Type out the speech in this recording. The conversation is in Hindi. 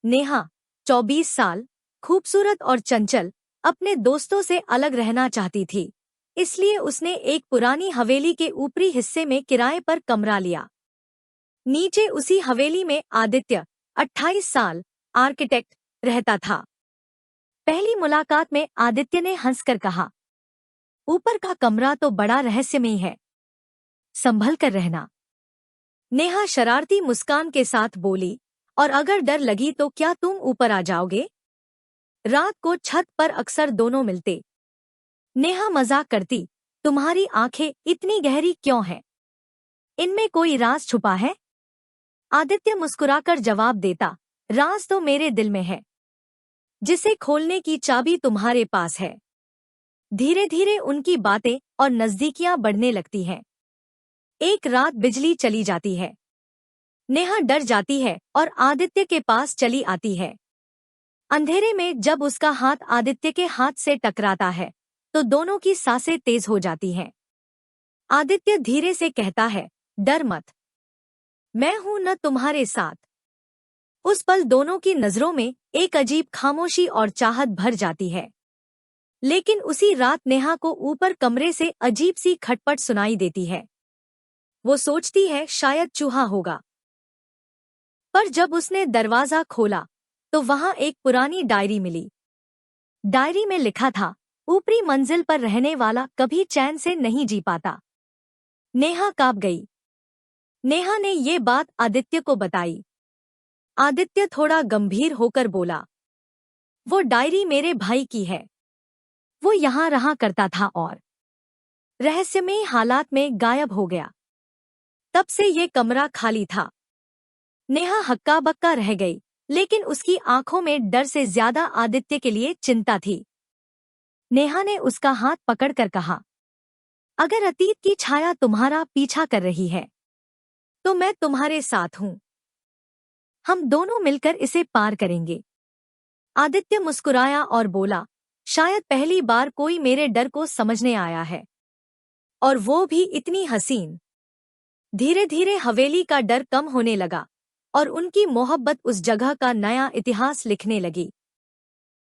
नेहा 24 साल, खूबसूरत और चंचल, अपने दोस्तों से अलग रहना चाहती थी। इसलिए उसने एक पुरानी हवेली के ऊपरी हिस्से में किराए पर कमरा लिया। नीचे उसी हवेली में आदित्य 28 साल, आर्किटेक्ट, रहता था। पहली मुलाकात में आदित्य ने हंसकर कहा, ऊपर का कमरा तो बड़ा रहस्यमयी है, संभल कर रहना। नेहा शरारती मुस्कान के साथ बोली, और अगर डर लगी तो क्या तुम ऊपर आ जाओगे? रात को छत पर अक्सर दोनों मिलते। नेहा मजाक करती, तुम्हारी आंखें इतनी गहरी क्यों हैं? इनमें कोई राज छुपा है? आदित्य मुस्कुराकर जवाब देता, राज तो मेरे दिल में है, जिसे खोलने की चाबी तुम्हारे पास है। धीरे धीरे उनकी बातें और नजदीकियां बढ़ने लगती हैं। एक रात बिजली चली जाती है। नेहा डर जाती है और आदित्य के पास चली आती है। अंधेरे में जब उसका हाथ आदित्य के हाथ से टकराता है तो दोनों की सांसें तेज हो जाती हैं। आदित्य धीरे से कहता है, डर मत, मैं हूं न तुम्हारे साथ। उस पल दोनों की नजरों में एक अजीब खामोशी और चाहत भर जाती है। लेकिन उसी रात नेहा को ऊपर कमरे से अजीब सी खटपट सुनाई देती है। वो सोचती है शायद चूहा होगा। पर जब उसने दरवाजा खोला तो वहां एक पुरानी डायरी मिली। डायरी में लिखा था, ऊपरी मंजिल पर रहने वाला कभी चैन से नहीं जी पाता। नेहा कांप गई। नेहा ने ये बात आदित्य को बताई। आदित्य थोड़ा गंभीर होकर बोला, वो डायरी मेरे भाई की है। वो यहाँ रहा करता था और रहस्यमयी हालात में गायब हो गया। तब से ये कमरा खाली था। नेहा हक्का बक्का रह गई, लेकिन उसकी आंखों में डर से ज्यादा आदित्य के लिए चिंता थी। नेहा ने उसका हाथ पकड़कर कहा, अगर अतीत की छाया तुम्हारा पीछा कर रही है तो मैं तुम्हारे साथ हूं। हम दोनों मिलकर इसे पार करेंगे। आदित्य मुस्कुराया और बोला, शायद पहली बार कोई मेरे डर को समझने आया है, और वो भी इतनी हसीन। धीरे धीरे हवेली का डर कम होने लगा और उनकी मोहब्बत उस जगह का नया इतिहास लिखने लगी।